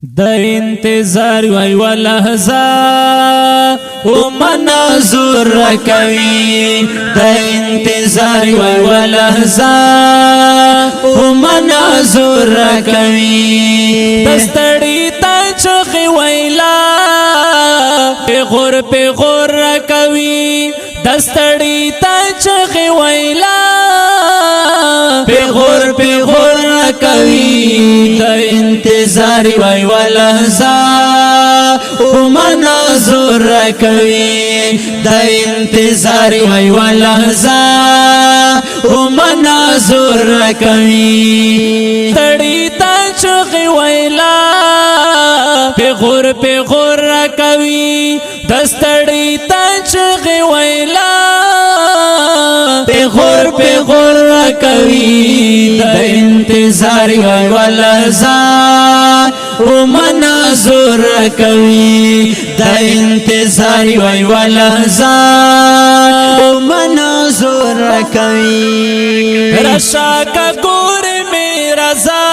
د انتظار وای ولحظه او منظور کوي د انتظار وای ولحظه او منظور کوي دستړی تا چغي ویلا په غور کوي دستړی تا چغي ویلا په غور کوي د انتظار وای ولحظه او منظور کوي د انتظار وای ولحظه او منظور کوي تړی تا چغي ویلا په غور کوي دستړی تا چغي ویلا په غور کوي د انتظار وای ولحظه او منظور کوي د انتظار وای ولحظه او منظور کوي رشا کا ګور می رضا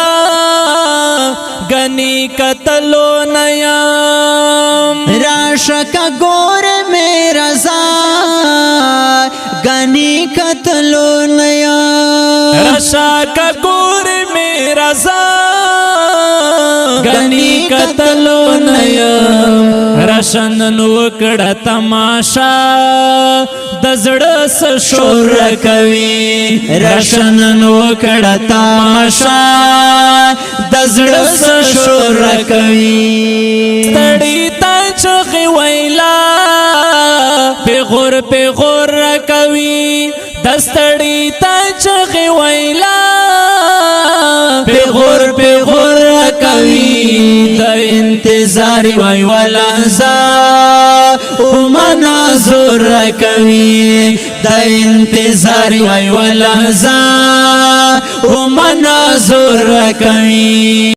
غنی قتلو نیام رشا کا ګور می رضا غنی قتلو نیام رشا کا ګور می رضا غنی قتلو نیام رشن نو کړه تماشا د زړه س شور کوي رشن نو کړه تماشا د زړه س شور کوي تړی تا چغي ویلا په غور کوي دستړی تا چغي ویلا په غور کوي د انتظار وای ولحظه او منظور کوي د انتظار وای ولحظه او منظور کوي